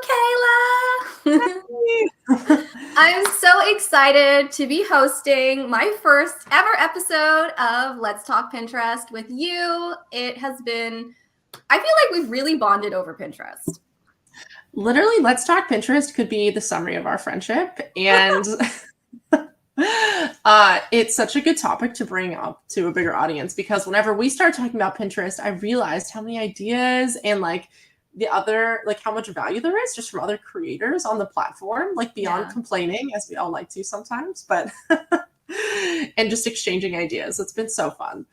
Kayla. I'm so excited to be hosting my first ever episode of Let's Talk Pinterest with you. It has been, I feel like we've really bonded over Pinterest. Literally, Let's Talk Pinterest could be the summary of our friendship. And it's such a good topic to bring up to a bigger audience because whenever we start talking about Pinterest, I realized how many ideas and how much value there is just from other creators on the platform, like beyond complaining, as we all like to sometimes, but and just exchanging ideas. It's been so fun.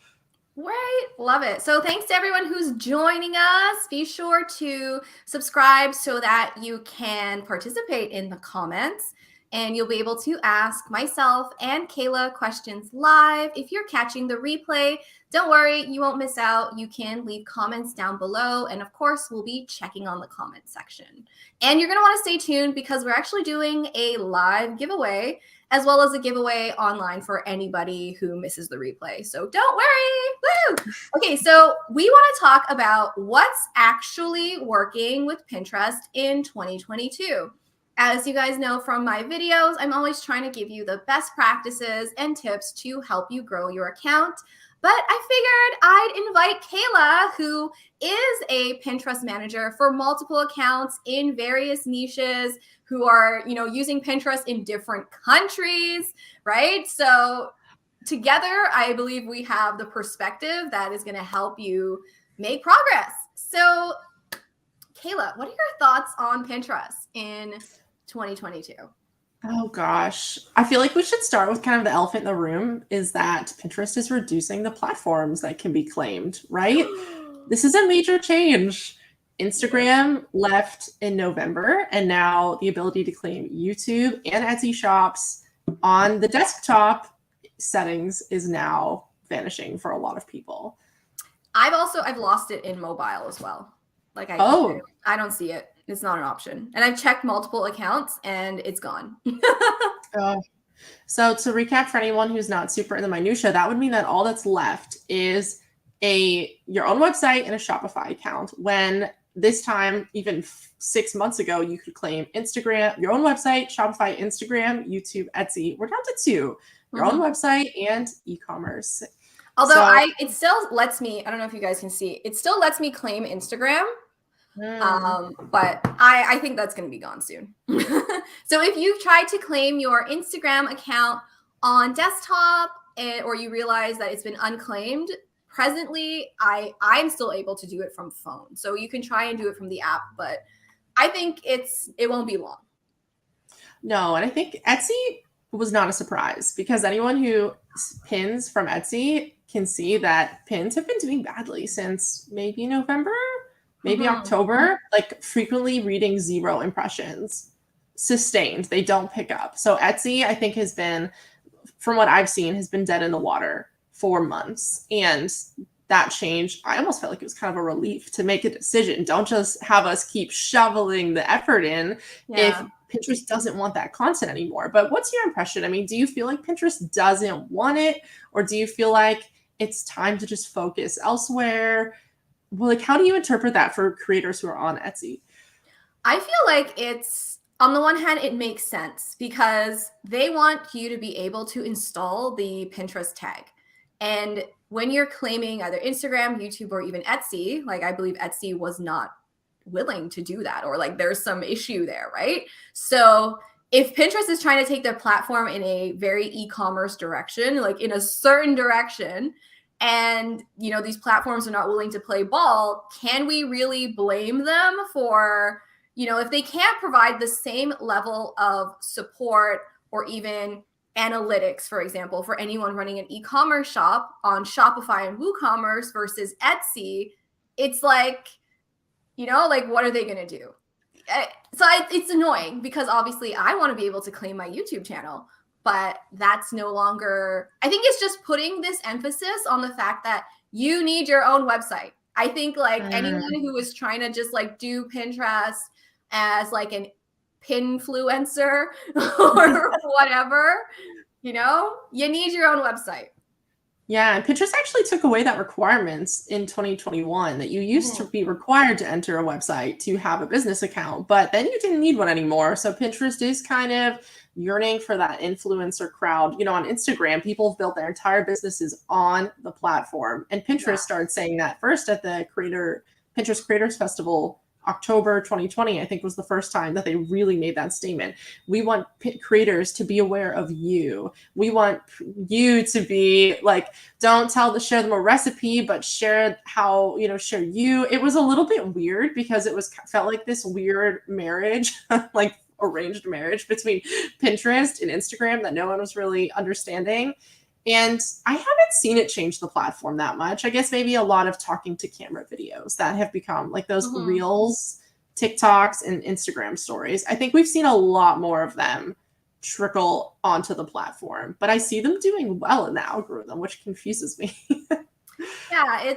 Right. Love it. So thanks to everyone who's joining us. Be sure to subscribe so that you can participate in the comments and you'll be able to ask myself and Kayla questions live. If you're catching the replay, don't worry, you won't miss out. You can leave comments down below. And of course, we'll be checking on the comment section. And you're going to want to stay tuned because we're actually doing a live giveaway as well as a giveaway online for anybody who misses the replay. So don't worry. Woo! Okay, so we want to talk about what's actually working with Pinterest in 2022. As you guys know from my videos, I'm always trying to give you the best practices and tips to help you grow your account. But I figured I'd invite Kayla, who is a Pinterest manager for multiple accounts in various niches, who are, using Pinterest in different countries, right? So together, I believe we have the perspective that is going to help you make progress. So Kayla, what are your thoughts on Pinterest in 2022? Oh gosh. I feel like we should start with kind of the elephant in the room is that Pinterest is reducing the platforms that can be claimed, right? This is a major change. Instagram left in November, and now the ability to claim YouTube and Etsy shops on the desktop settings is now vanishing for a lot of people. I've lost it in mobile as well. I don't see it. It's not an option. And I've checked multiple accounts and it's gone. So to recap for anyone who's not super in the minutia, that would mean that all that's left is your own website and a Shopify account. When this time, even 6 months ago, you could claim Instagram, your own website, Shopify, Instagram, YouTube, Etsy. We're down to 2, your own website and e-commerce. Although it still lets me, I don't know if you guys can see, it still lets me claim Instagram. But I think that's going to be gone soon. So if you've tried to claim your Instagram account on desktop or you realize that it's been unclaimed, presently, I'm still able to do it from phone. So you can try and do it from the app, but I think it won't be long. No, and I think Etsy was not a surprise because anyone who pins from Etsy can see that pins have been doing badly since maybe November, maybe October, frequently reading 0 impressions, sustained. They don't pick up. So Etsy, I think, has been, from what I've seen, has been dead in the water for months. And that change, I almost felt like it was kind of a relief to make a decision. Don't just have us keep shoveling the effort in if Pinterest doesn't want that content anymore. But what's your impression? I mean, do you feel like Pinterest doesn't want it? Or do you feel like it's time to just focus elsewhere? Well, how do you interpret that for creators who are on Etsy? I feel like it's, on the one hand, it makes sense because they want you to be able to install the Pinterest tag. And when you're claiming either Instagram, YouTube, or even Etsy, I believe Etsy was not willing to do that, or there's some issue there, right? So if Pinterest is trying to take their platform in a very e-commerce direction, in a certain direction, and these platforms are not willing to play ball, can we really blame them for, if they can't provide the same level of support or even analytics, for example, for anyone running an e-commerce shop on Shopify and WooCommerce versus Etsy? It's what are they going to do? So it's annoying because obviously I want to be able to claim my YouTube channel, but that's no longer, I think it's just putting this emphasis on the fact that you need your own website. I think anyone who is trying to just do Pinterest as an pinfluencer or whatever, you need your own website. Yeah, and Pinterest actually took away that requirements in 2021 that you used to Mhm. be required to enter a website to have a business account, but then you didn't need one anymore. So Pinterest is kind of yearning for that influencer crowd. On Instagram, people have built their entire businesses on the platform. And Pinterest Yeah. started saying that first at the Pinterest Creators Festival, October 2020, I think was the first time that they really made that statement. We want creators to be aware of you. We want you to be like, don't share them a recipe, but share share you. It was a little bit weird because felt like this weird marriage, like arranged marriage between Pinterest and Instagram that no one was really understanding. And I haven't seen it change the platform that much. I guess maybe a lot of talking to camera videos that have become like those Mhm. reels, TikToks, and Instagram stories. I think we've seen a lot more of them trickle onto the platform, but I see them doing well in the algorithm, which confuses me. Yeah,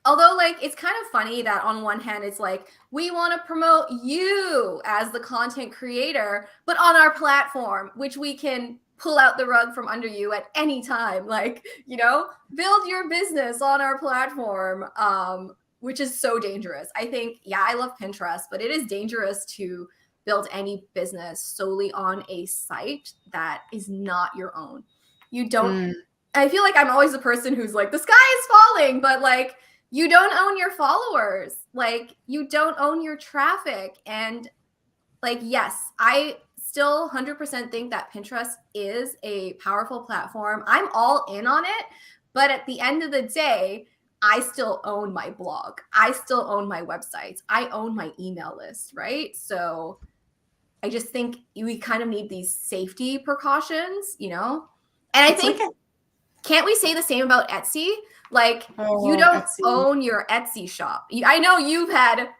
although like it's kind of funny that on one hand it's like we want to promote you as the content creator, but on our platform, which we can pull out the rug from under you at any time, like, build your business on our platform, which is so dangerous. I think, yeah, I love Pinterest, but it is dangerous to build any business solely on a site that is not your own. You don't Mm, I feel like I'm always the person who's like, the sky is falling, but like, you don't own your followers. Like, you don't own your traffic. And like, yes, I still 100% think that Pinterest is a powerful platform. I'm all in on it. But at the end of the day, I still own my blog. I still own my websites. I own my email list, right? So I just think we kind of need these safety precautions, And I it's like think, can't we say the same about Etsy? Like, you oh, don't Etsy. own your Etsy shop. I know you've had.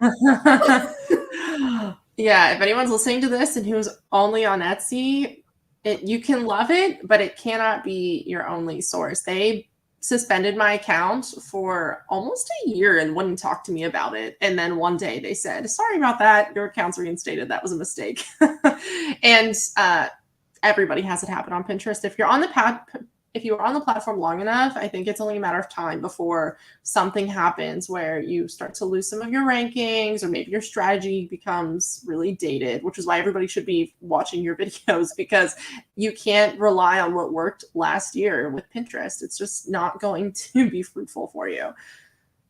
Yeah, if anyone's listening to this and who's only on Etsy, you can love it, but it cannot be your only source. They suspended my account for almost a year and wouldn't talk to me about it. And then one day they said, "Sorry about that. Your account's reinstated. That was a mistake." And everybody has it happen on Pinterest. If you are on the platform long enough, I think it's only a matter of time before something happens where you start to lose some of your rankings, or maybe your strategy becomes really dated, which is why everybody should be watching your videos, because you can't rely on what worked last year with Pinterest. It's just not going to be fruitful for you.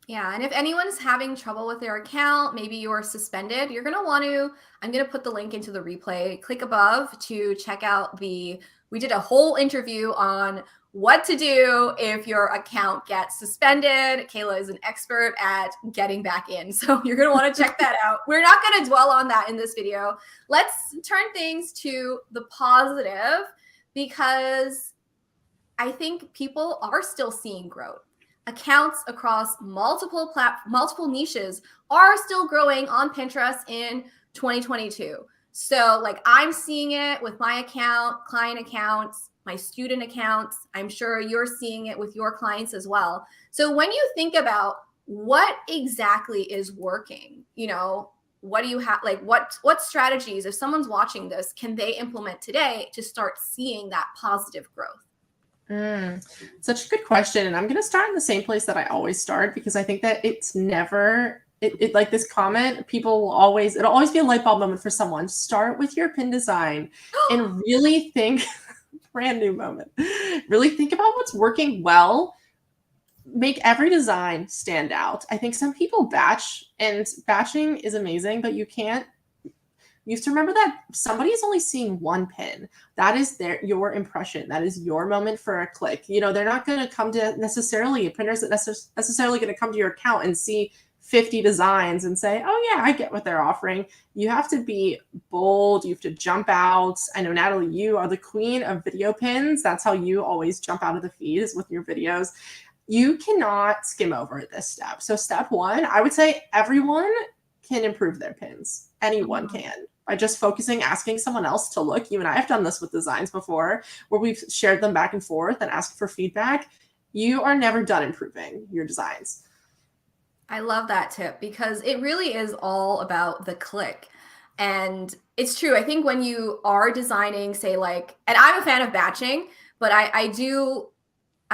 Yeah, and if anyone's having trouble with their account, maybe you're suspended, you're going to want to, I'm going to put the link into the replay. Click above to check out we did a whole interview on what to do if your account gets suspended. Kayla is an expert at getting back in. So you're going to want to check that out. We're not going to dwell on that in this video. Let's turn things to the positive, because I think people are still seeing growth. Accounts across multiple niches are still growing on Pinterest in 2022. So, like, I'm seeing it with my account, client accounts, my student accounts. I'm sure you're seeing it with your clients as well. So, when you think about what exactly is working, what do you have, like, what strategies, if someone's watching this, can they implement today to start seeing that positive growth? Such a good question. And I'm going to start in the same place that I always start, because I think that it's never, like this comment, it'll always be a light bulb moment for someone. Start with your pin design and really think, brand new moment, really think about what's working well. Make every design stand out. I think some people batch, and batching is amazing, but you have to remember that somebody is only seeing one pin. That is your impression. That is your moment for a click. They're not going to come to necessarily, a printer's not necessarily going to come to your account and see 50 designs and say, "Oh yeah, I get what they're offering." You have to be bold. You have to jump out. I know, Nadalie, you are the queen of video pins. That's how you always jump out of the feed, is with your videos. You cannot skim over this step. So step one, I would say everyone can improve their pins. Anyone Mhm. can, by just focusing, asking someone else to look. You and I have done this with designs before, where we've shared them back and forth and asked for feedback. You are never done improving your designs. I love that tip, because it really is all about the click. And it's true. I think when you are designing, say, like, and I'm a fan of batching, but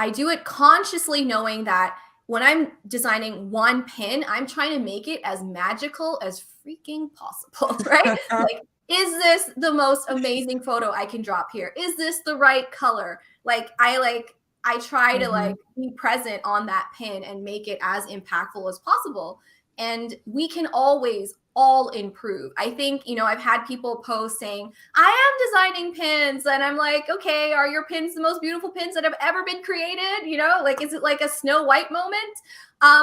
I do it consciously knowing that when I'm designing one pin, I'm trying to make it as magical as freaking possible, right? Like, is this the most amazing photo I can drop here? Is this the right color? I try to like be present on that pin and make it as impactful as possible. And we can always all improve. I think, I've had people post saying, I am designing pins. And I'm like, okay, are your pins the most beautiful pins that have ever been created? Like, is it like a Snow White moment?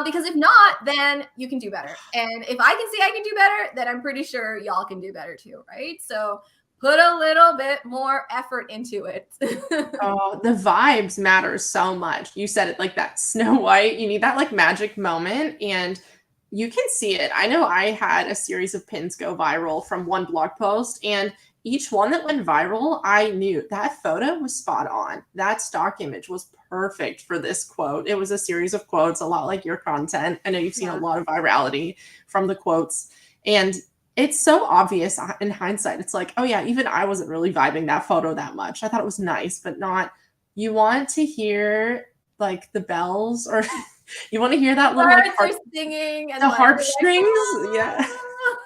Because if not, then you can do better. And if I can see I can do better, then I'm pretty sure y'all can do better too, right? So put a little bit more effort into it. Oh, the vibes matter so much. You said it, like that Snow White. You need that like magic moment, and you can see it. I know I had a series of pins go viral from one blog post, and each one that went viral, I knew that photo was spot on. That stock image was perfect for this quote. It was a series of quotes, a lot like your content. I know you've seen a lot of virality from the quotes, and it's so obvious in hindsight. It's like, oh yeah, even I wasn't really vibing that photo that much. I thought it was nice, but not. You want to hear like the bells, or you want to hear that little like Birds are singing and the like, harpstrings. Yeah,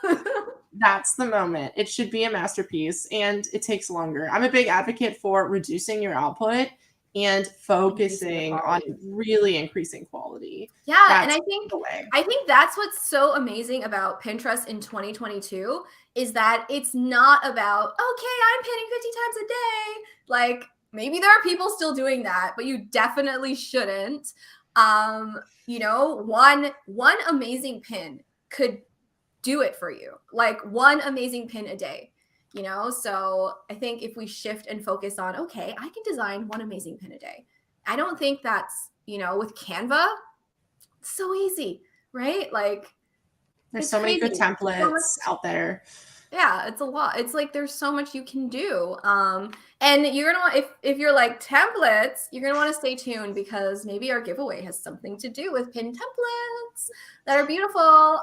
ah. that's the moment. It should be a masterpiece, and it takes longer. I'm a big advocate for reducing your output and focusing on really increasing quality. Yeah, That's and I the way. think that's what's so amazing about Pinterest in 2022 is that it's not about, okay, I'm pinning 50 times a day. Like, maybe there are people still doing that, but you definitely shouldn't. One amazing pin could do it for you. Like, one amazing pin a day. So I think if we shift and focus on, okay, I can design one amazing pin a day. I don't think that's, with Canva, so easy, right? Like, There's it's so many good crazy. templates out there. Yeah, it's a lot. It's like there's so much you can do. And you're gonna want, if you're like templates, you're gonna want to stay tuned because maybe our giveaway has something to do with pin templates that are beautiful.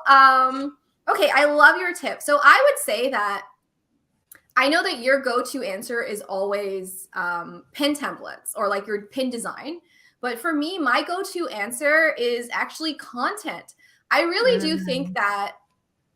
Okay, I love your tip. So I would say that I know that your go-to answer is always pin templates or like your pin design. But for me, my go-to answer is actually content. I really do think that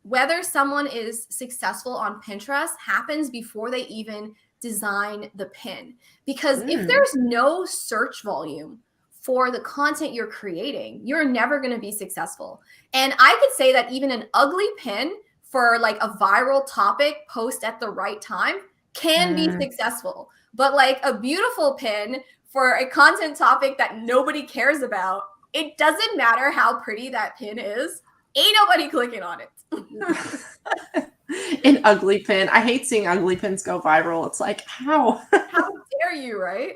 whether someone is successful on Pinterest happens before they even design the pin. Because if there's no search volume for the content you're creating, you're never going to be successful. And I could say that even an ugly pin for like a viral topic post at the right time can be successful. But like a beautiful pin for a content topic that nobody cares about, it doesn't matter how pretty that pin is. Ain't nobody clicking on it. An ugly pin. I hate seeing ugly pins go viral. It's like, how? How dare you, right?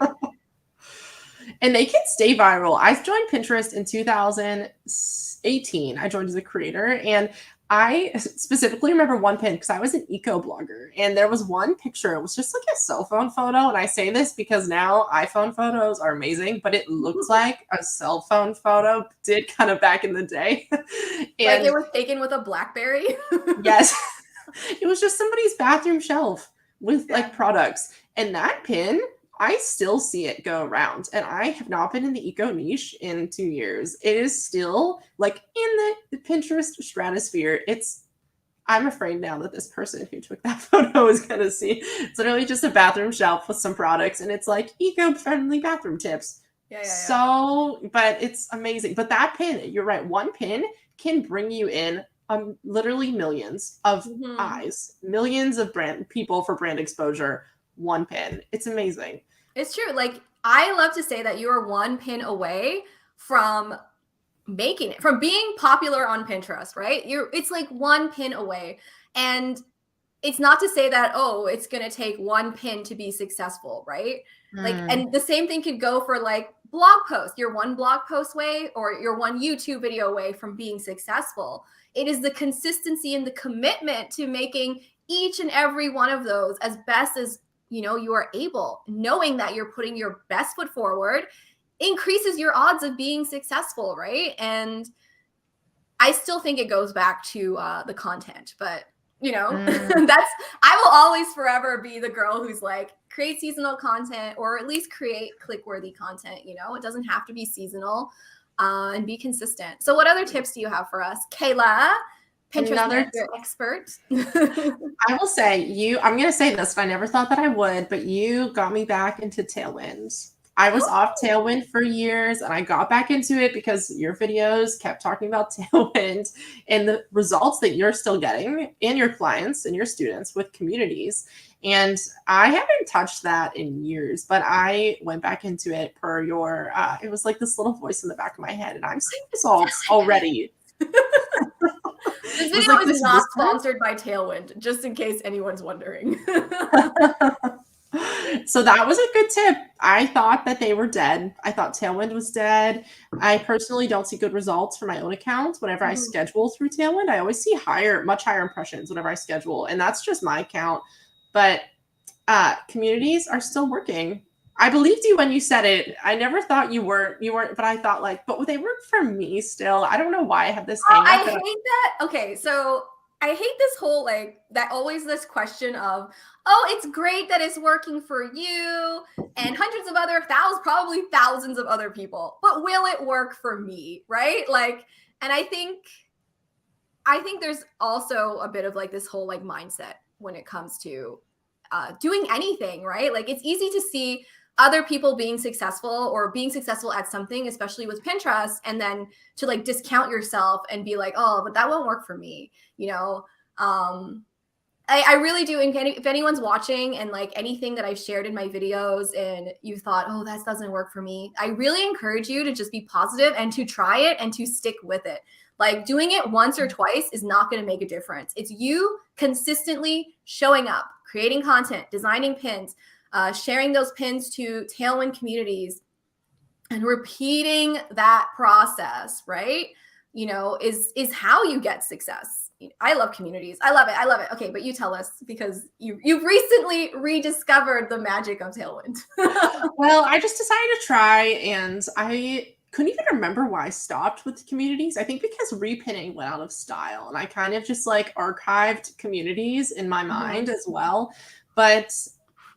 And they can stay viral. I joined Pinterest in 2018. I joined as a creator, and I specifically remember one pin because I was an eco blogger, and there was one picture. It was just like a cell phone photo. And I say this because now iPhone photos are amazing, but it looks like a cell phone photo did kind of back in the day. And like it was taken with a BlackBerry. Yes. It was just somebody's bathroom shelf with like products. And that pin, I still see it go around. And I have not been in the eco niche in 2 years. It is still like in the Pinterest stratosphere. I'm afraid now that this person who took that photo is going to see it's literally just a bathroom shelf with some products. And it's like eco-friendly bathroom tips. Yeah. So, but it's amazing. But that pin, you're right. One pin can bring you in literally millions of eyes, millions of people for brand exposure. One pin. It's amazing. It's true. Like, I love to say that you are one pin away from from being popular on Pinterest, right? It's like one pin away. And it's not to say that, oh, it's going to take one pin to be successful, right? Like, and the same thing could go for like blog posts. You're one blog post away, or you're one YouTube video away from being successful. It is the consistency and the commitment to making each and every one of those as best as you are able, knowing that you're putting your best foot forward increases your odds of being successful, right? And I still think it goes back to the content, but You know, I will always forever be the girl who's like, create seasonal content or at least create click-worthy content. You know, it doesn't have to be seasonal, and be consistent. So what other tips do you have for us? Kayla, Pinterest manager expert. I will say I'm going to say this, but I never thought that I would, but you got me back into Tailwind. I was off Tailwind for years and I got back into it because your videos kept talking about Tailwind and the results that you're still getting and your clients and your students with communities. And I haven't touched that in years, but I went back into it per your, it was like this little voice in the back of my head and I'm seeing results already. This video like is not sponsored by Tailwind, just in case anyone's wondering. So that was a good tip. I thought that they were dead. I thought Tailwind was dead. I personally don't see good results for my own accounts whenever I schedule through Tailwind. I always see much higher impressions whenever I schedule, and that's just my account. But communities are still working. I believed you when you said it. I never thought you weren't, but I thought but they work for me still. I don't know why I have this hang up. I hate that. Okay, so I hate this whole this question of, oh, it's great that it's working for you and hundreds of probably thousands of other people, but will it work for me, right? And I think there's also a bit of this whole mindset when it comes to doing anything, right? It's easy to see other people being successful or being successful at something, especially with Pinterest, and then to discount yourself and be like, oh, but that won't work for me. You know, I really do. And if anyone's watching and anything that I've shared in my videos and you thought, oh, that doesn't work for me, I really encourage you to just be positive and to try it and to stick with it. Doing it once or twice is not going to make a difference. It's you consistently showing up, creating content, designing pins, sharing those pins to Tailwind communities, and repeating that process, right? Is how you get success. I love communities. I love it. Okay, but you tell us, because you've recently rediscovered the magic of Tailwind. Well, I just decided to try, and I couldn't even remember why I stopped with communities. I think because repinning went out of style, and I kind of just archived communities in my mind as well. But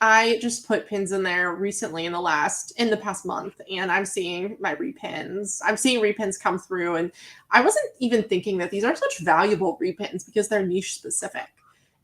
I just put pins in there recently in the past month, and I'm seeing my repins. I'm seeing repins come through, and I wasn't even thinking that these are such valuable repins because they're niche specific.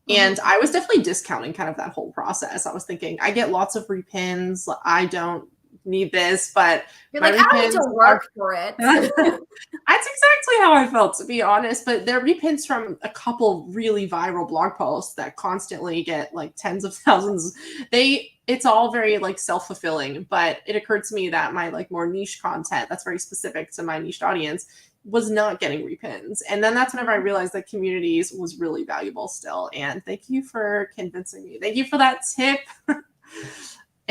And I was definitely discounting kind of that whole process. I was thinking, I get lots of repins. I don't need this, but you're I don't need to work for it. That's exactly how I felt, to be honest. But they're repins from a couple really viral blog posts that constantly get tens of thousands. It's all very self-fulfilling, but it occurred to me that my more niche content that's very specific to my niche audience was not getting repins. And then that's whenever I realized that communities was really valuable still. And thank you for convincing me. Thank you for that tip.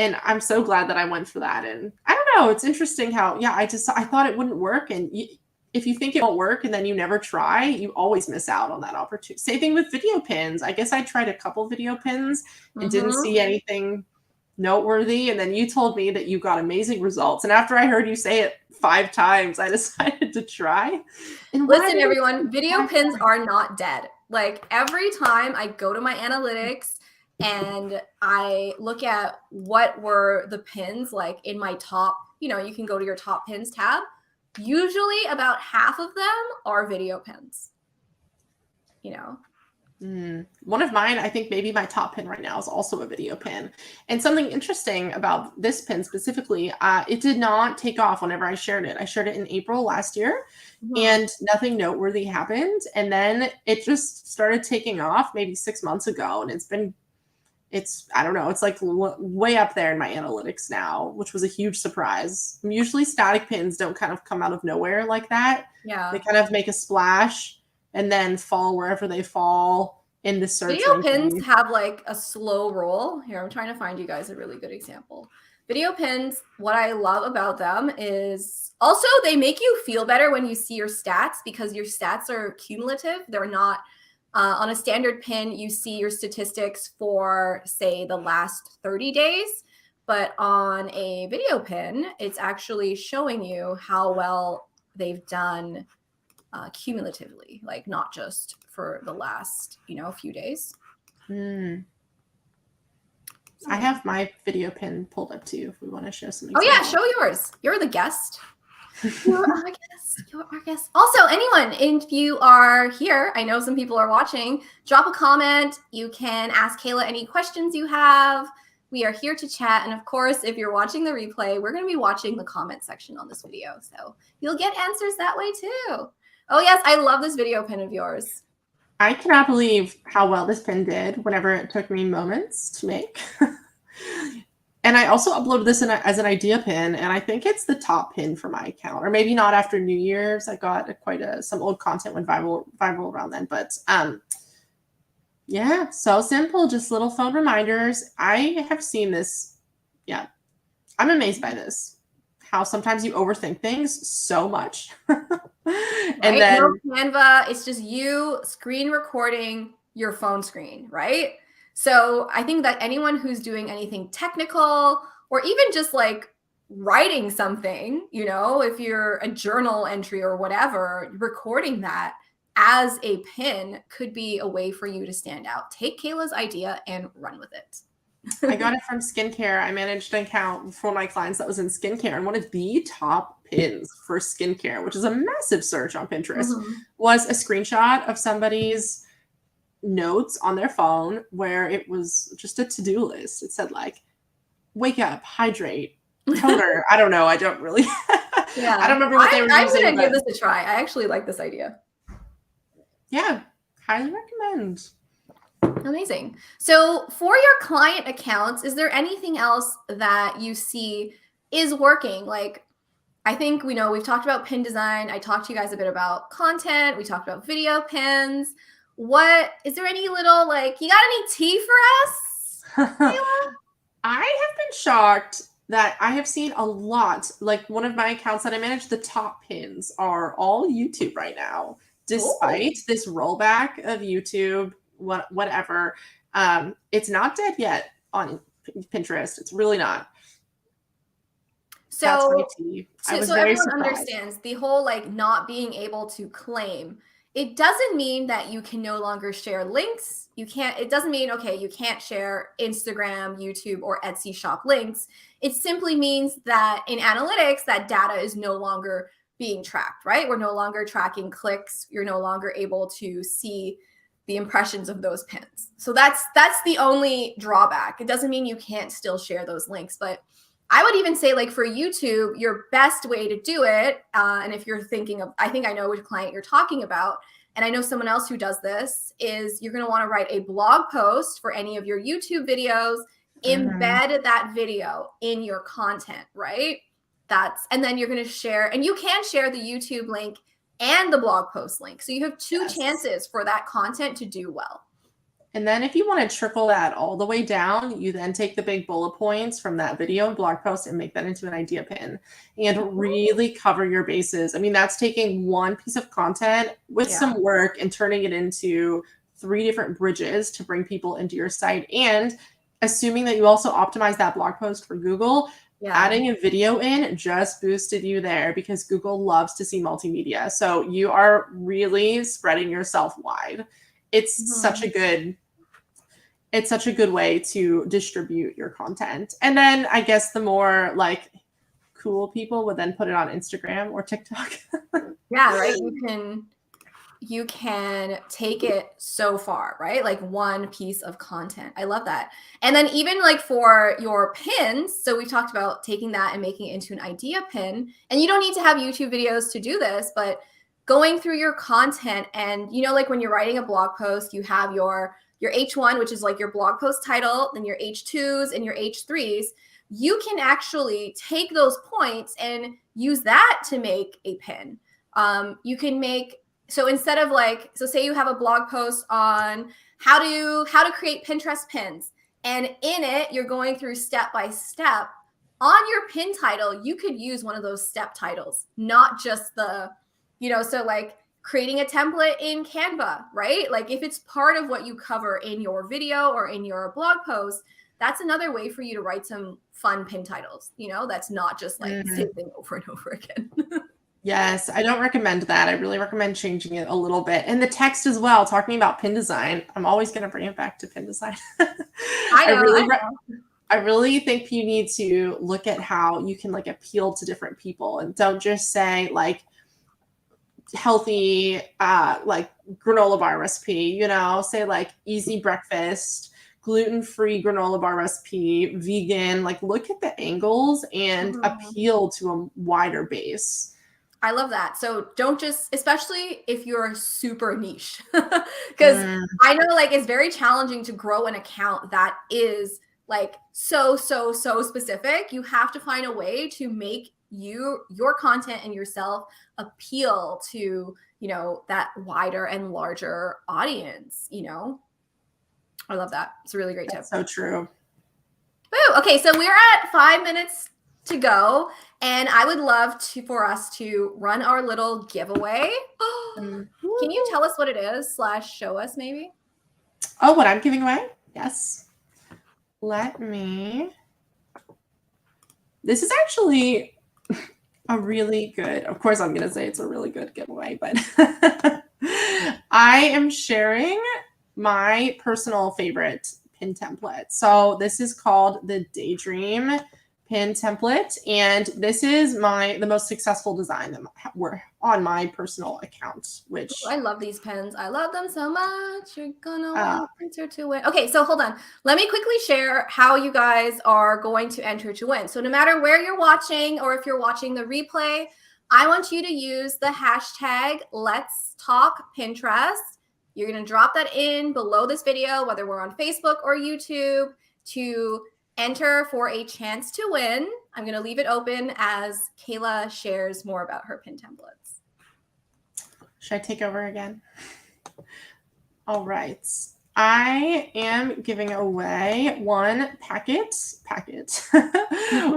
And I'm so glad that I went for that. And I don't know, it's interesting how, I thought it wouldn't work. And if you think it won't work and then you never try, you always miss out on that opportunity. Same thing with video pins. I guess I tried a couple video pins and didn't see anything noteworthy. And then you told me that you got amazing results. And after I heard you say it 5 times, I decided to try. And listen, everyone, video pins are not dead. Every time I go to my analytics and I look at what were the pins in my top, you can go to your top pins tab. Usually about half of them are video pins. One of mine, I think maybe my top pin right now is also a video pin. And something interesting about this pin specifically, it did not take off whenever I shared it. I shared it in April last year and nothing noteworthy happened. And then it just started taking off maybe 6 months ago. And I don't know, it's way up there in my analytics now, which was a huge surprise. Usually static pins don't kind of come out of nowhere like that. Yeah. They kind of make a splash and then fall wherever they fall in the search. Video pins have a slow roll. Here, I'm trying to find you guys a really good example. Video pins, what I love about them is also they make you feel better when you see your stats, because your stats are cumulative. They're not on a standard pin, you see your statistics for, say, the last 30 days. But on a video pin, it's actually showing you how well they've done cumulatively, like not just for the last, few days. I have my video pin pulled up too if we want to show some Oh examples. yeah, show yours. You're the guest. You're our guest. You're our guest. Also, anyone, if you are here, I know some people are watching, drop a comment. You can ask Kayla any questions you have. We are here to chat. And of course, if you're watching the replay, we're going to be watching the comment section on this video. So you'll get answers that way too. Oh yes, I love this video pin of yours. I cannot believe how well this pin did whenever it took me moments to make. And I also uploaded this as an idea pin, and I think it's the top pin for my account, or maybe not after New Year's. I got some old content went viral around then, but yeah, so simple, just little phone reminders. I have seen this. Yeah, I'm amazed by this. How sometimes you overthink things so much. And then no Canva, it's just you screen recording your phone screen, right? So I think that anyone who's doing anything technical or even just like writing something, if you're a journal entry or whatever, recording that as a pin could be a way for you to stand out. Take Kayla's idea and run with it. I got it from skincare. I managed an account for my clients that was in skincare, and one of the top pins for skincare, which is a massive search on Pinterest, was a screenshot of somebody's notes on their phone where it was just a to-do list. It said like, wake up, hydrate, toner. I don't know. I don't really. Yeah. I don't remember what they were using. I'm going to give this a try. I actually like this idea. Yeah, highly recommend. Amazing. So for your client accounts, is there anything else that you see is working? Like, I think we've talked about pin design. I talked to you guys a bit about content. We talked about video pins. Is there any little, you got any tea for us, Kayla? I have been shocked that I have seen a lot, like one of my accounts that I manage, the top pins are all YouTube right now, despite this rollback of YouTube, whatever. It's not dead yet on Pinterest. It's really not. So, that's my tea. I was very everyone surprised. Understands the whole not being able to claim. It doesn't mean that you can no longer share links. It doesn't mean, okay, you can't share Instagram, YouTube, or Etsy shop links. It simply means that in analytics, that data is no longer being tracked, right? We're no longer tracking clicks. You're no longer able to see the impressions of those pins. So that's the only drawback. It doesn't mean you can't still share those links, but I would even say, for YouTube, your best way to do it, and if you're thinking of, I think I know which client you're talking about, and I know someone else who does this, is you're going to want to write a blog post for any of your YouTube videos, embed that video in your content, right? And then you're going to share, and you can share the YouTube link and the blog post link. So you have two chances for that content to do well. And then if you want to trickle that all the way down, you then take the big bullet points from that video and blog post and make that into an idea pin and really cover your bases. I mean, that's taking one piece of content with some work and turning it into 3 different bridges to bring people into your site. And assuming that you also optimize that blog post for Google, adding a video in just boosted you there because Google loves to see multimedia. So you are really spreading yourself wide. It's such a good way to distribute your content. And then I guess the more cool people would then put it on Instagram or TikTok. Yeah, right. You can take it so far, right? Like one piece of content. I love that. And then even for your pins, so we talked about taking that and making it into an idea pin. And you don't need to have YouTube videos to do this, but going through your content and, when you're writing a blog post, you have your H1, which is your blog post title, then your H2s and your H3s. You can actually take those points and use that to make a pin. You can so instead of say you have a blog post on how to create Pinterest pins, and in it, you're going through step by step. On your pin title, you could use one of those step titles, not just the so creating a template in Canva, right? If it's part of what you cover in your video or in your blog post, that's another way for you to write some fun pin titles, that's not just same thing over and over again. Yes, I don't recommend that. I really recommend changing it a little bit. And the text as well, talking about pin design. I'm always going to bring it back to pin design. I I know, really I know. I really think you need to look at how you can like appeal to different people and don't just say like healthy like granola bar recipe, you know, say like easy breakfast, gluten-free granola bar recipe, vegan, like look at the angles and Mhm. appeal to a wider base. I love that. So don't just, especially if you're super niche, because Mm, I know like it's very challenging to grow an account that is like so specific. You have to find a way to make your content and yourself appeal to, you know, that wider and larger audience, you know. I love that. It's a really great tip. that's so true. Woo! Okay, so we're at 5 minutes to go, and I would love for us to run our little giveaway. Mm. Can you tell us what it is / show us maybe? Oh, what I'm giving away? Yes. Let me. This is actually a really good, of course, I'm going to say it's a really good giveaway, but I am sharing my personal favorite pin template. So this is called the Daydream pin template, and this is the most successful design that were on my personal account, I which love these pens. I love them so much. You're gonna uh, want to enter to win. Okay, so hold on. Let me quickly share how you guys are going to enter to win. So no matter where you're watching or if you're watching the replay, I want you to use the hashtag Let's Talk Pinterest. You're gonna drop that in below this video, whether we're on Facebook or YouTube, to enter for a chance to win. I'm gonna leave it open as Kayla shares more about her pin templates. should I take over again? All right. I am giving away one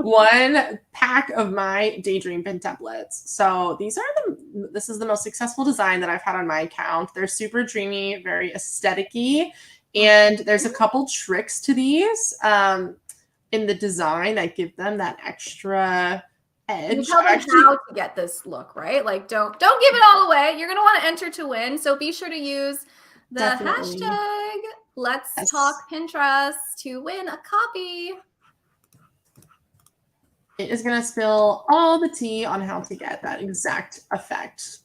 one pack of my Daydream pin templates. So this is the most successful design that I've had on my account. They're super dreamy, very aesthetic-y, and there's a couple tricks to these in the design that give them that extra You edge. tell them Actually, how to get this look, right? Like don't give it all away. You're gonna want to enter to win. So be sure to use the definitely. hashtag Let's Talk Yes. Pinterest to win a copy. It is going to spill all the tea on how to get that exact effect.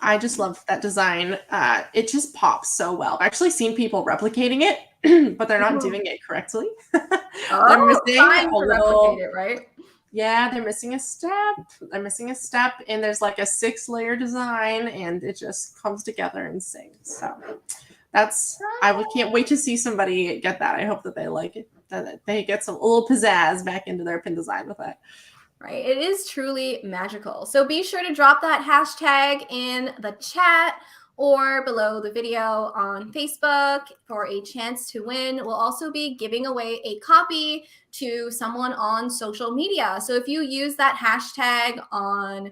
I just love that design. It just pops so well. I've actually seen people replicating it, but they're not doing it correctly. They're Oh, missing trying a to replicate little, it, right? yeah, they're missing a step. They're missing a step, and there's like a 6-layer design, and it just comes together and sings. So can't wait to see somebody get that. I hope that they like it, that they get some little pizzazz back into their pin design with it. Right. It is truly magical. So be sure to drop that hashtag in the chat or below the video on Facebook for a chance to win. We'll also be giving away a copy to someone on social media. So if you use that hashtag on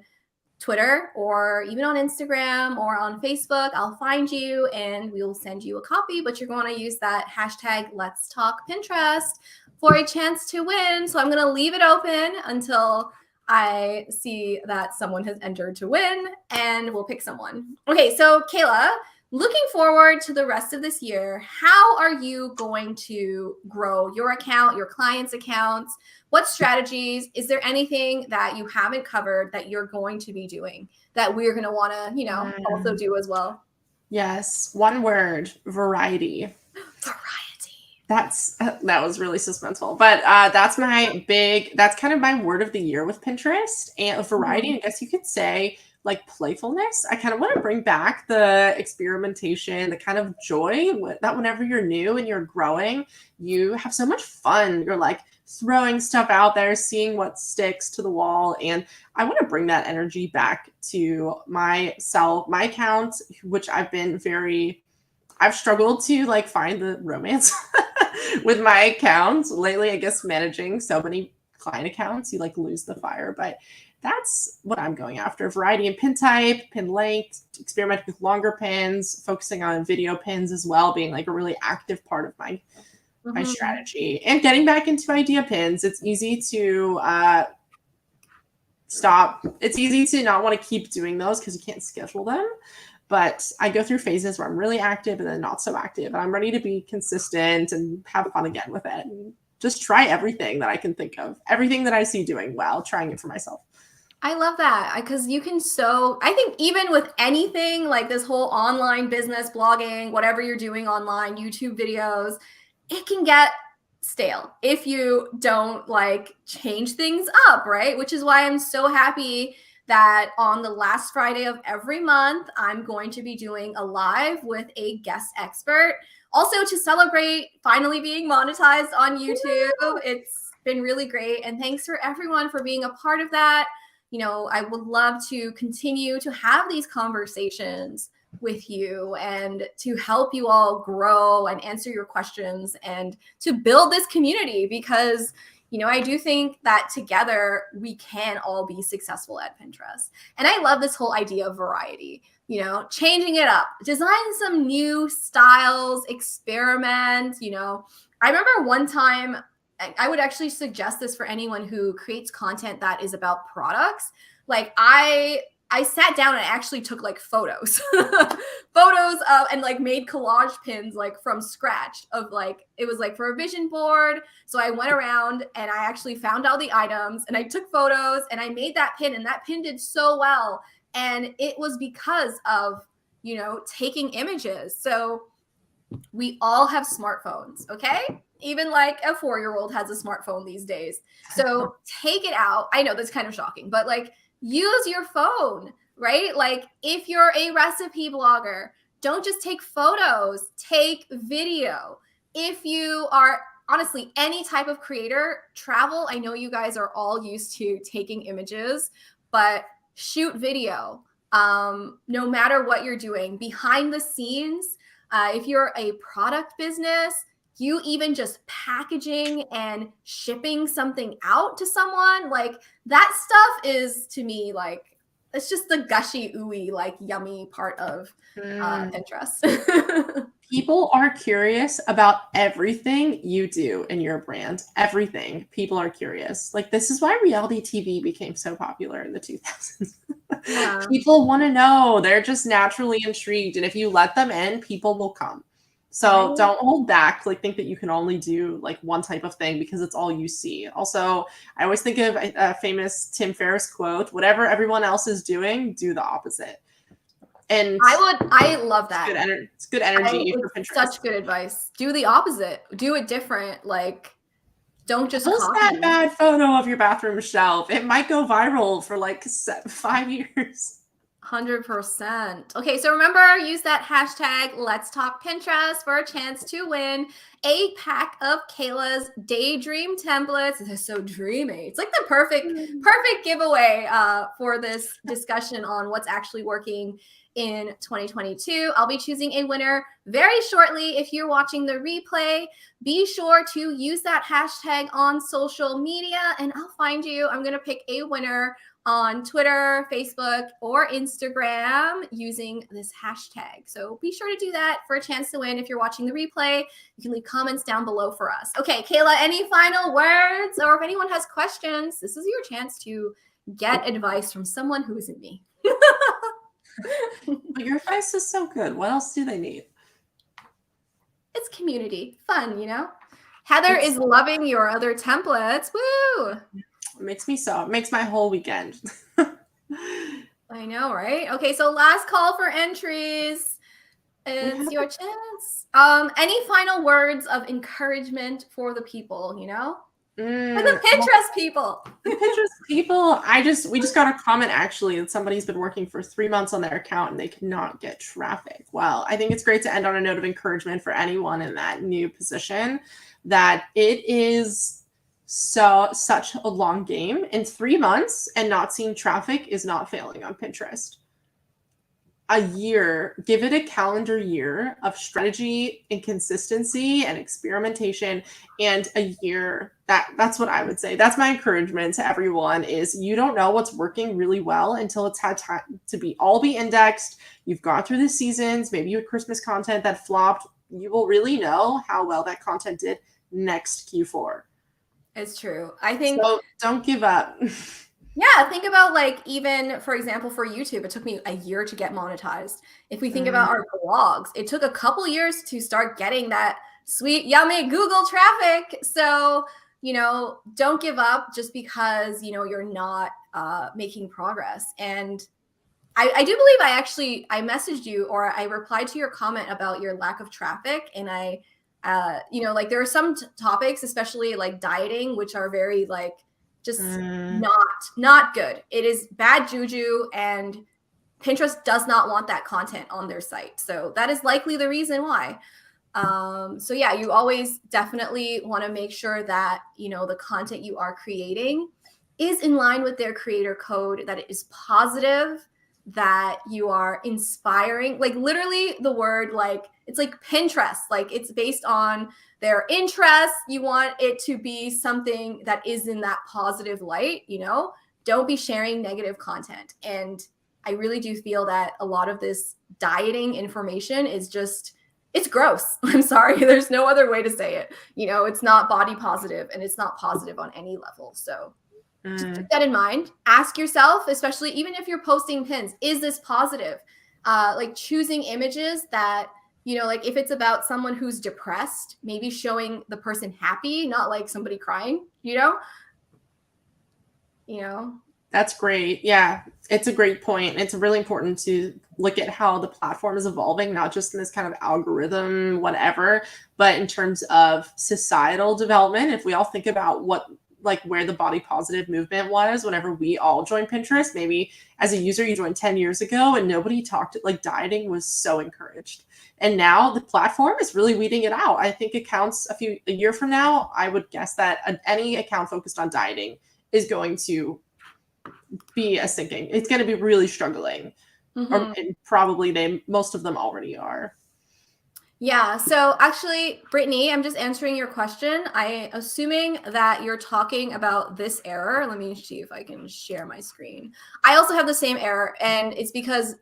Twitter or even on Instagram or on Facebook, I'll find you and we'll send you a copy, but you're going to use that hashtag Let's Talk Pinterest for a chance to win. So I'm going to leave it open until I see that someone has entered to win and we'll pick someone. Okay, so Kayla, looking forward to the rest of this year, how are you going to grow your account, your clients' accounts? What strategies? Is there anything that you haven't covered that you're going to be doing that we're going to want to, you know, also do as well? Yes, one word: variety. Variety. That was really suspenseful, but that's kind of my word of the year with Pinterest, and variety. I guess you could say like playfulness. I kind of want to bring back the experimentation, the kind of joy that whenever you're new and you're growing, you have so much fun. You're like throwing stuff out there, seeing what sticks to the wall, and I want to bring that energy back to my account, which I've struggled to like find the romance with my accounts lately. I guess managing so many client accounts, you like lose the fire, but that's what I'm going after: variety in pin type, pin length, experimenting with longer pins, focusing on video pins as well, being like a really active part of my strategy, and getting back into idea pins. It's easy to stop. It's easy to not want to keep doing those because you can't schedule them. But I go through phases where I'm really active and then not so active. And I'm ready to be consistent and have fun again with it. And just try everything that I can think of. Everything that I see doing well, trying it for myself. I love that because you can I think even with anything like this whole online business, blogging, whatever you're doing online, YouTube videos, it can get stale if you don't like change things up, right? Which is why I'm so happy that on the last Friday of every month, I'm going to be doing a live with a guest expert. Also to celebrate finally being monetized on YouTube. It's been really great. And thanks for everyone for being a part of that. I would love to continue to have these conversations with you and to help you all grow and answer your questions and to build this community because I do think that together we can all be successful at Pinterest. And I love this whole idea of variety, changing it up, design some new styles, experiment. I remember one time, I would actually suggest this for anyone who creates content that is about products. Like I sat down and actually took like photos, photos of, and like made collage pins like from scratch of like, it was like for a vision board. So I went around and I actually found all the items and I took photos and I made that pin and that pin did so well. And it was because of, taking images. So we all have smartphones, okay? Even like a 4-year-old has a smartphone these days. So take it out. I know that's kind of shocking, but like use your phone, right? Like if you're a recipe blogger, don't just take photos, take video. If you are honestly any type of creator, travel, I know you guys are all used to taking images, but shoot video. No matter what you're doing, behind the scenes, if you're a product business, you even just packaging and shipping something out to someone, like that stuff is to me like it's just the gushy, ooey, like yummy part of Pinterest. People are curious about everything you do in your brand. Everything. People are curious. Like this is why reality TV became so popular in the 2000s. Yeah. People want to know. They're just naturally intrigued. And if you let them in, people will come. So don't hold back. Like think that you can only do like one type of thing because it's all you see. Also, I always think of a famous Tim Ferriss quote, whatever everyone else is doing, do the opposite. And I love that. It's good energy for Pinterest. Such good advice. Do the opposite. Do it different. Like don't just post copy. that bad photo of your bathroom shelf. It might go viral for like 5 years. 100%. Okay, so remember, use that hashtag Let's Talk Pinterest for a chance to win a pack of Kayla's Daydream templates. This is so dreamy. It's like the perfect giveaway for this discussion on what's actually working in 2022. I'll be choosing a winner very shortly. If you're watching the replay, be sure to use that hashtag on social media and I'll find you. I'm going to pick a winner on Twitter, Facebook, or Instagram using this hashtag. So be sure to do that for a chance to win. If you're watching the replay, you can leave comments down below for us. Okay, Kayla, any final words? Or if anyone has questions, this is your chance to get advice from someone who isn't me. Your advice is so good. What else do they need? It's community. Fun, Heather is loving your other templates. Woo! It makes my whole weekend. I know, right? Okay, so last call for entries. It's your chance. Any final words of encouragement for the people, For the Pinterest people. The Pinterest people, we just got a comment actually that somebody's been working for 3 months on their account and they cannot get traffic. Well, I think it's great to end on a note of encouragement for anyone in that new position that it is such a long game. In 3 months and not seeing traffic is not failing on Pinterest. A year, give it a calendar year of strategy and consistency and experimentation, and a year that's what I would say. That's my encouragement to everyone is you don't know what's working really well until it's had time to be indexed. You've gone through the seasons, maybe you had Christmas content that flopped. You will really know how well that content did next Q4. It's true. I think so. Don't give up. Yeah, think about like even for example for YouTube, it took me a year to get monetized. If we think about our blogs, it took a couple years to start getting that sweet yummy Google traffic. So, don't give up just because, you're not making progress. And I do believe I messaged you or I replied to your comment about your lack of traffic. And like there are some topics, especially like dieting, which are very like just not good. It is bad juju, and Pinterest does not want that content on their site. So that is likely the reason why. So yeah, you always definitely want to make sure that, the content you are creating is in line with their creator code, that it is positive, that you are inspiring. Like literally the word, like it's like Pinterest, like it's based on their interests. You want it to be something that is in that positive light, don't be sharing negative content. And I really do feel that a lot of this dieting information is just, it's gross. I'm sorry. There's no other way to say it. It's not body positive and it's not positive on any level. So just keep that in mind. Ask yourself, especially even if you're posting pins, is this positive? Like choosing images that, like if it's about someone who's depressed, maybe showing the person happy, not like somebody crying, That's great. Yeah, it's a great point. It's really important to look at how the platform is evolving, not just in this kind of algorithm, whatever, but in terms of societal development. If we all think about where the body positive movement was whenever we all joined Pinterest, maybe as a user you joined 10 years ago and nobody talked, like dieting was so encouraged. And now the platform is really weeding it out. I think accounts a year from now, I would guess that any account focused on dieting is going to be a sinking. It's going to be really struggling. Or probably most of them already are. Yeah. So actually, Brittany, I'm just answering your question. Assuming that you're talking about this error. Let me see if I can share my screen. I also have the same error, and it's because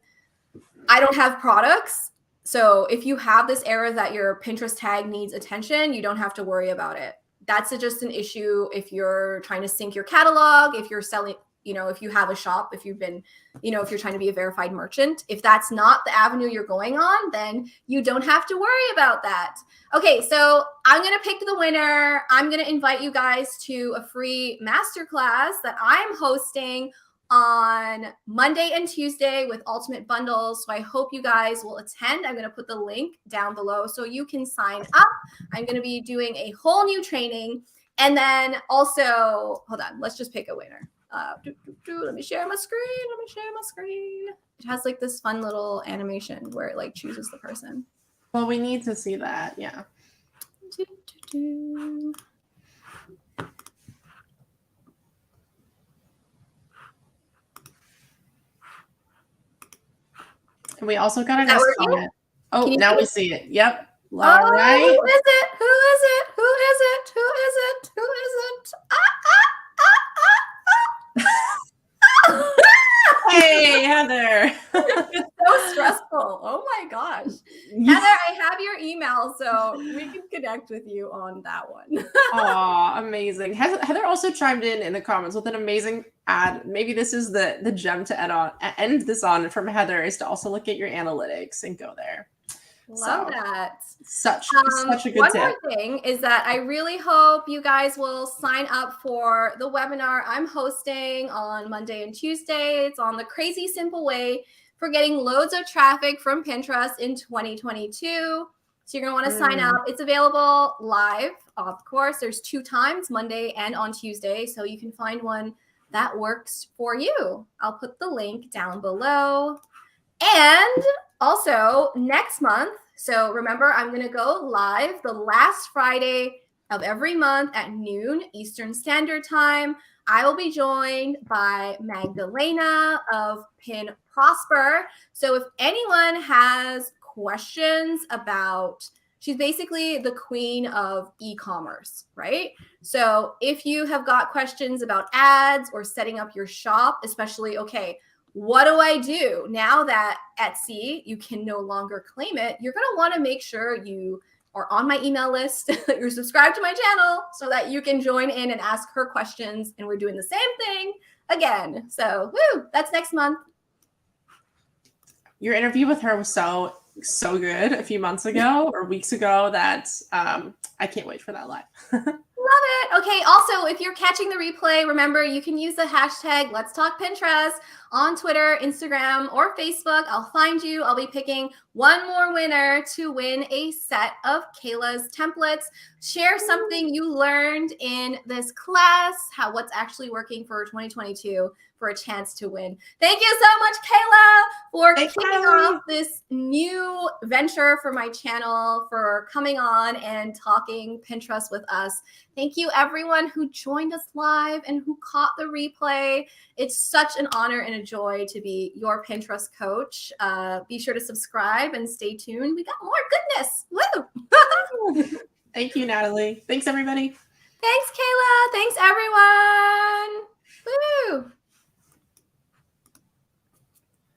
I don't have products. So if you have this error that your Pinterest tag needs attention, you don't have to worry about it. That's just an issue if you're trying to sync your catalog, if you're selling, if you have a shop, if you've been, if you're trying to be a verified merchant. If that's not the avenue you're going on, then you don't have to worry about that. Okay, so I'm going to pick the winner. I'm going to invite you guys to a free masterclass that I'm hosting on Monday and Tuesday with Ultimate Bundles. So I hope you guys will attend. I'm going to put the link down below so you can sign up. I'm going to be doing a whole new training. And then also, hold on, let's just pick a winner. Let me share my screen. It has like this fun little animation where it like chooses the person. Well, we need to see that. Yeah. And we also got a comment. Oh, now we see it. Yep. All right. Who is it? Who is it? Who is it? Who is it? Who is it? Hey, Heather. It's so stressful. Oh my gosh. Heather, I have your email, so we can connect with you on that one. Aw, amazing. Heather also chimed in the comments with an amazing ad. Maybe this is the gem to end this on from Heather, is to also look at your analytics and go there. Love that. Such a good tip. One more thing is that I really hope you guys will sign up for the webinar I'm hosting on Monday and Tuesday. It's on the crazy simple way for getting loads of traffic from Pinterest in 2022. So you're going to want to sign up. It's available live. Of course, there's 2 times, Monday and on Tuesday. So you can find one that works for you. I'll put the link down below. And also next month, so remember, I'm going to go live the last Friday of every month at noon Eastern Standard Time. I will be joined by Magdalena of Pin Prosper. So if anyone has questions about, she's basically the queen of e-commerce, right? So if you have got questions about ads or setting up your shop, especially, okay, what do I do now that Etsy, you can no longer claim it? You're going to want to make sure you are on my email list, that you're subscribed to my channel so that you can join in and ask her questions. And we're doing the same thing again. So, woo, that's next month. Your interview with her was so good a few months ago or weeks ago that I can't wait for that live. Love it. Okay. Also, if you're catching the replay, remember you can use the hashtag Let's Talk Pinterest on Twitter, Instagram, or Facebook. I'll find you. I'll be picking one more winner to win a set of Kayla's templates. Share something you learned in this class, what's actually working for 2022 for a chance to win. Thank you so much, Kayla, for kicking off this new venture for my channel, for coming on and talking Pinterest with us. Thank you, everyone who joined us live and who caught the replay. It's such an honor and a joy to be your Pinterest coach. Be sure to subscribe and stay tuned. We got more goodness. Woo! Thank you, Nadalie. Thanks, everybody. Thanks, Kayla. Thanks, everyone. Woo!